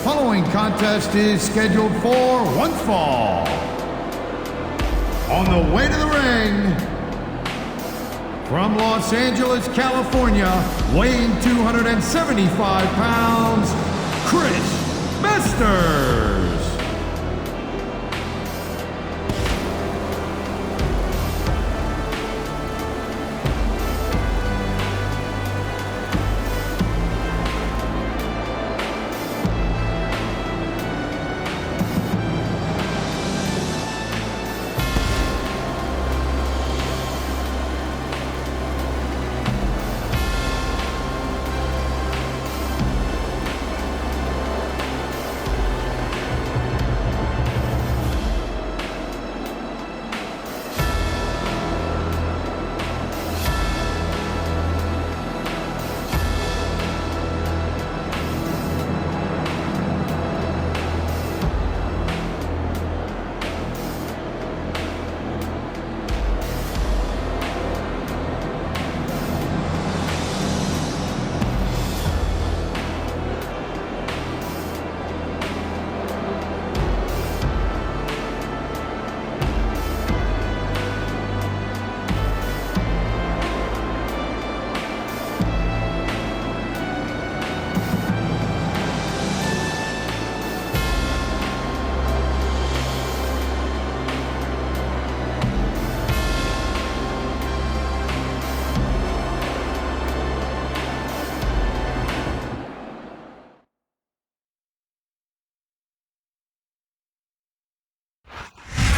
following contest is scheduled for one fall. On the way to the ring, from Los Angeles, California, weighing 275 pounds, Chris Masters.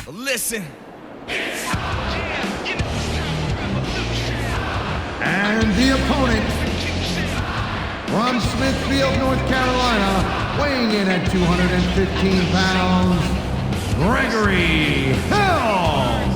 Listen. And the opponent, from Smithfield, North Carolina, weighing in at 215 pounds, Gregory Helms.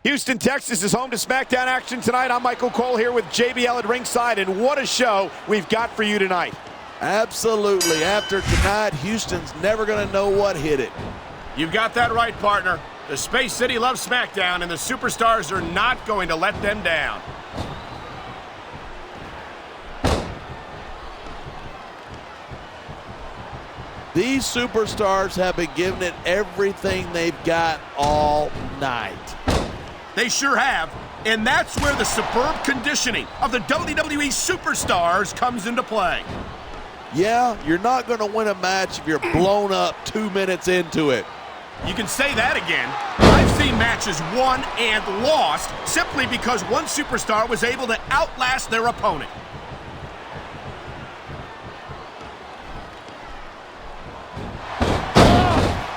Houston, Texas is home to SmackDown action tonight. I'm Michael Cole here with JBL at ringside, and what a show we've got for you tonight. Absolutely. After tonight, Houston's never going to know what hit it. You've got that right, partner. The Space City loves SmackDown, and the superstars are not going to let them down. These superstars have been giving it everything they've got all night. They sure have, and that's where the superb conditioning of the WWE superstars comes into play. Yeah, you're not going to win a match if you're blown up 2 minutes into it. You can say that again. I've seen matches won and lost simply because one superstar was able to outlast their opponent.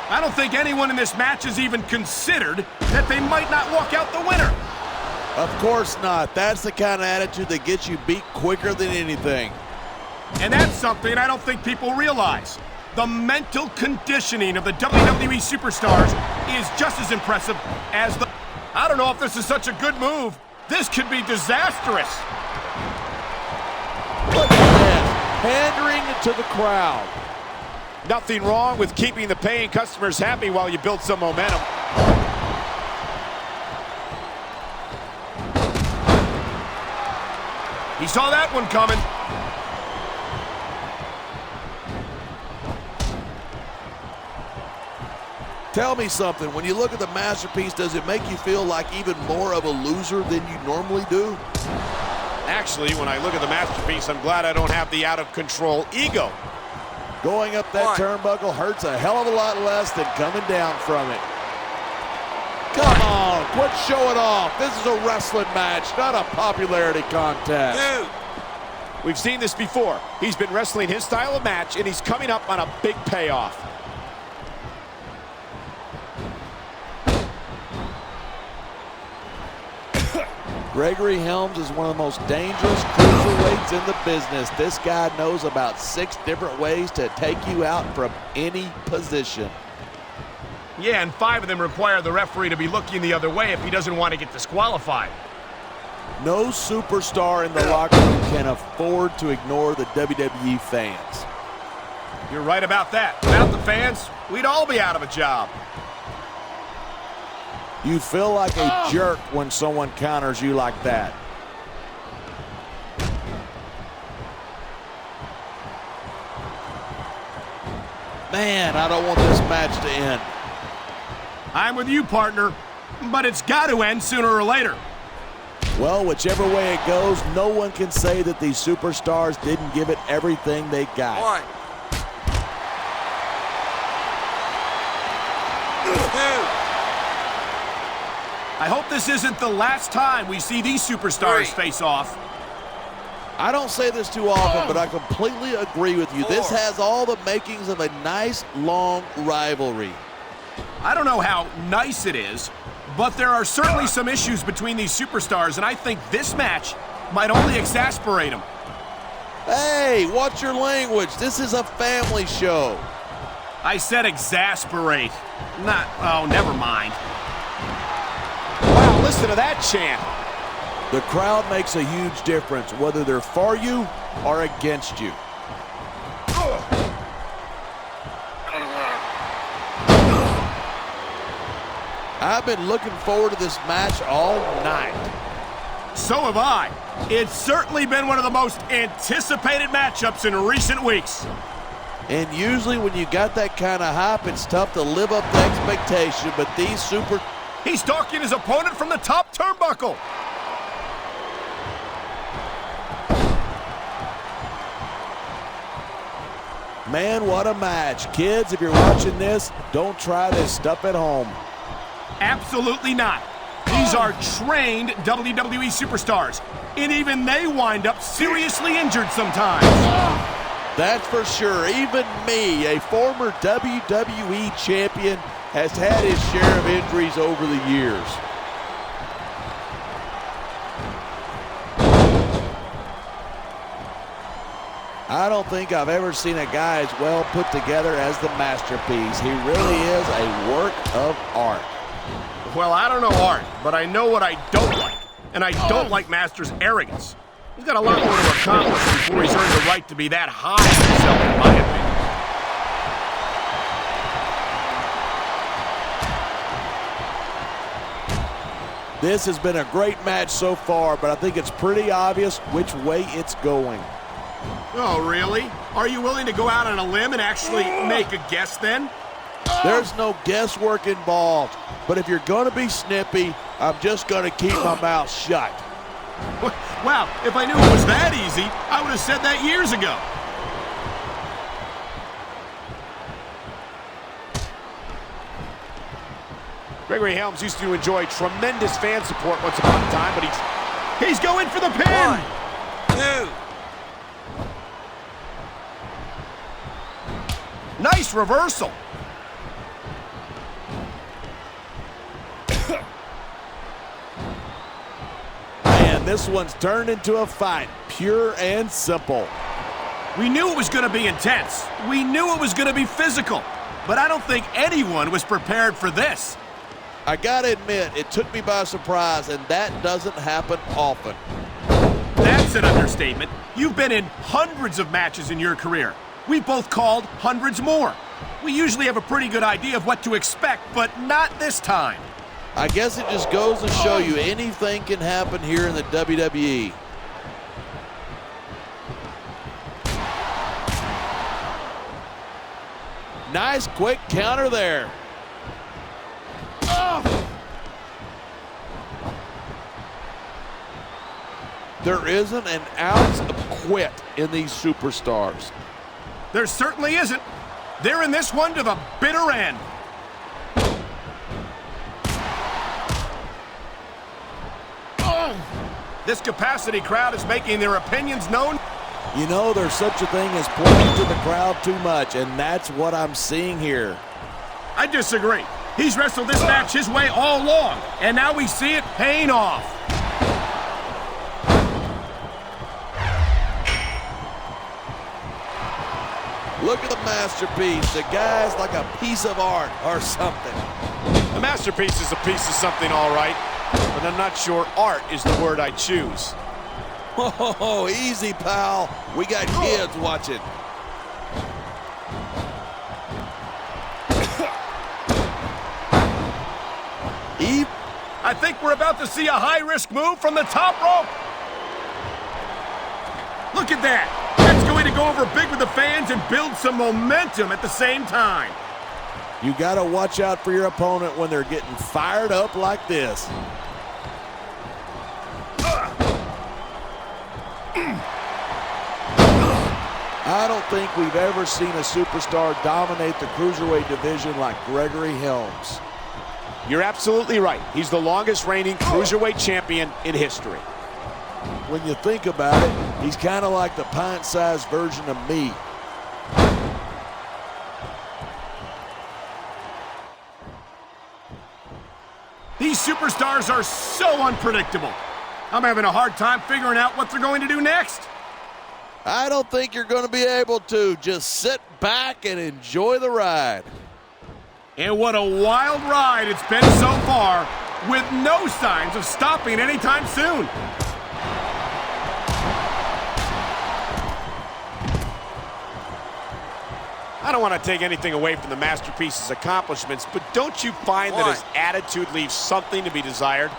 I don't think anyone in this match has even considered that they might not walk out the winner. Of course not. That's the kind of attitude that gets you beat quicker than anything. And that's something I don't think people realize. The mental conditioning of the WWE superstars is just as impressive as the... I don't know if this is such a good move. This could be disastrous. Look at that. Pandering to the crowd. Nothing wrong with keeping the paying customers happy while you build some momentum. He saw that one coming. Tell me something, when you look at the masterpiece, does it make you feel like even more of a loser than you normally do? Actually, when I look at the masterpiece, I'm glad I don't have the out-of-control ego. Going up that turnbuckle hurts a hell of a lot less than coming down from it. Come on, quit showing off. This is a wrestling match, not a popularity contest. Dude. We've seen this before. He's been wrestling his style of match, and he's coming up on a big payoff. Gregory Helms is one of the most dangerous cruiserweights in the business. This guy knows about 6 different ways to take you out from any position. Yeah, and 5 of them require the referee to be looking the other way if he doesn't want to get disqualified. No superstar in the locker room can afford to ignore the WWE fans. You're right about that. Without the fans, we'd all be out of a job. You feel like a jerk when someone counters you like that. Man, I don't want this match to end. I'm with you, partner, but it's got to end sooner or later. Well, whichever way it goes, no one can say that these superstars didn't give it everything they got. 1, 2. I hope this isn't the last time we see these superstars face off. I don't say this too often, but I completely agree with you. This has all the makings of a nice, long rivalry. I don't know how nice it is, but there are certainly some issues between these superstars, and I think this match might only exasperate them. Hey, watch your language. This is a family show. I said exasperate. Oh, never mind. Wow, listen to that chant. The crowd makes a huge difference, whether they're for you or against you. I've been looking forward to this match all night. So have I. It's certainly been one of the most anticipated matchups in recent weeks. And usually when you got that kind of hype, it's tough to live up to expectation, but these He's stalking his opponent from the top turnbuckle. Man, what a match. Kids, if you're watching this, don't try this stuff at home. Absolutely not. These are trained WWE superstars, and even they wind up seriously injured sometimes. That's for sure. Even me, a former WWE champion, has had his share of injuries over the years. I don't think I've ever seen a guy as well put together as the masterpiece. He really is a work of art. Well, I don't know art, but I know what I don't like. And I don't like Master's arrogance. He's got a lot more to accomplish before he's earned the right to be that high on himself, in my opinion. This has been a great match so far, but I think it's pretty obvious which way it's going. Oh, really? Are you willing to go out on a limb and actually make a guess then? There's no guesswork involved, but if you're going to be snippy, I'm just going to keep my mouth shut. Wow, if I knew it was that easy, I would have said that years ago. Gregory Helms used to enjoy tremendous fan support once upon a time, but he's going for the pin! 1, 2. Nice reversal. Man, this one's turned into a fight, pure and simple. We knew it was going to be intense. We knew it was going to be physical. But I don't think anyone was prepared for this. I gotta admit, it took me by surprise, and that doesn't happen often. That's an understatement. You've been in hundreds of matches in your career. We've both called hundreds more. We usually have a pretty good idea of what to expect, but not this time. I guess it just goes to show you anything can happen here in the WWE. Nice quick counter there. There isn't an ounce of quit in these superstars. There certainly isn't. They're in this one to the bitter end. Oh! This capacity crowd is making their opinions known. You know, there's such a thing as pointing to the crowd too much, and that's what I'm seeing here. I disagree. He's wrestled this match his way all along, and now we see it paying off. Look at the masterpiece. The guy's like a piece of art or something. The masterpiece is a piece of something, all right, but I'm not sure art is the word I choose. Oh, easy, pal. We got kids watching. I think we're about to see a high-risk move from the top rope. Look at that. That's going to go over big with the fans and build some momentum at the same time. You got to watch out for your opponent when they're getting fired up like this. I don't think we've ever seen a superstar dominate the cruiserweight division like Gregory Helms. You're absolutely right. He's the longest reigning cruiserweight champion in history. When you think about it, he's kind of like the pint-sized version of me. These superstars are so unpredictable. I'm having a hard time figuring out what they're going to do next. I don't think you're going to be able to. Just sit back and enjoy the ride. And what a wild ride it's been so far, with no signs of stopping anytime soon. I don't want to take anything away from the masterpiece's accomplishments, but don't you find that his attitude leaves something to be desired?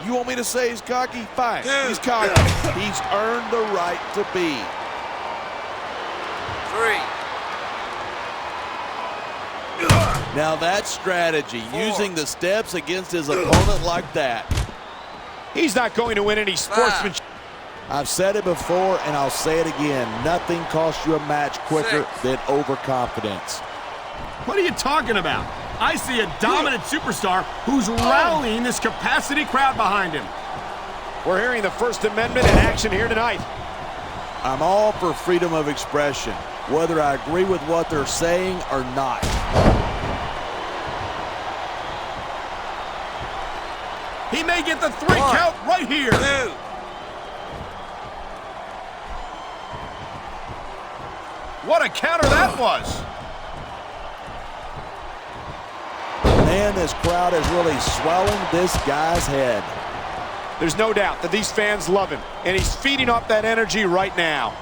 You want me to say he's cocky? Fine. Two. He's cocky. He's earned the right to be. 3. Now that's strategy, 4. using the steps against his opponent like that. He's not going to win any sportsmanship. I've said it before and I'll say it again. Nothing costs you a match quicker 6. than overconfidence. What are you talking about? I see a dominant superstar who's rallying this capacity crowd behind him. We're hearing the First Amendment in action here tonight. I'm all for freedom of expression, whether I agree with what they're saying or not. He may get the 3 count right here. 2. What a counter that was. Man, this crowd is really swelling this guy's head. There's no doubt that these fans love him, and he's feeding off that energy right now.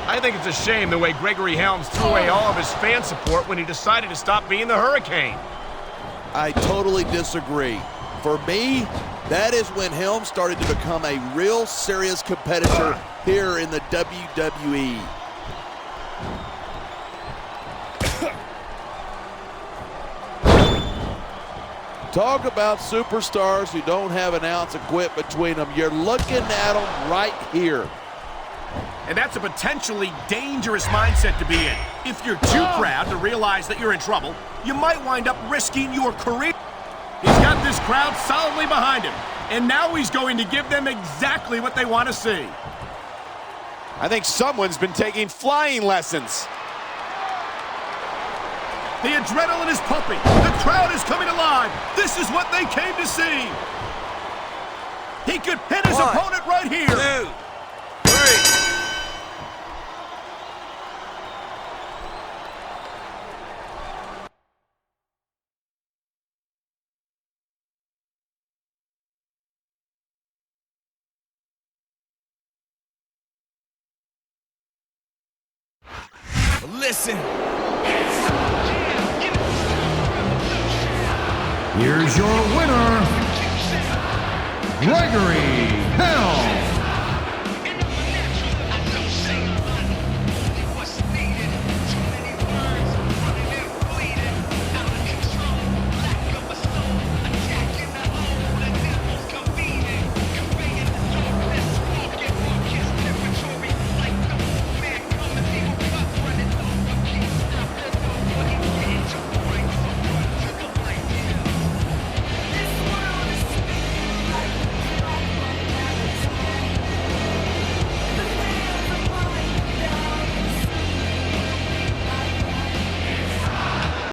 I think it's a shame the way Gregory Helms threw away all of his fan support when he decided to stop being the Hurricane. I totally disagree. For me, that is when Helms started to become a real serious competitor here in the WWE. Talk about superstars who don't have an ounce of quit between them. You're looking at them right here. And that's a potentially dangerous mindset to be in. If you're too proud to realize that you're in trouble, you might wind up risking your career. He's got this crowd solidly behind him, and now he's going to give them exactly what they want to see. I think someone's been taking flying lessons. The adrenaline is pumping. The crowd is coming alive. This is what they came to see. He could hit his 1, opponent right here. 2, 3. Listen. Here's your winner, Gregory Helms.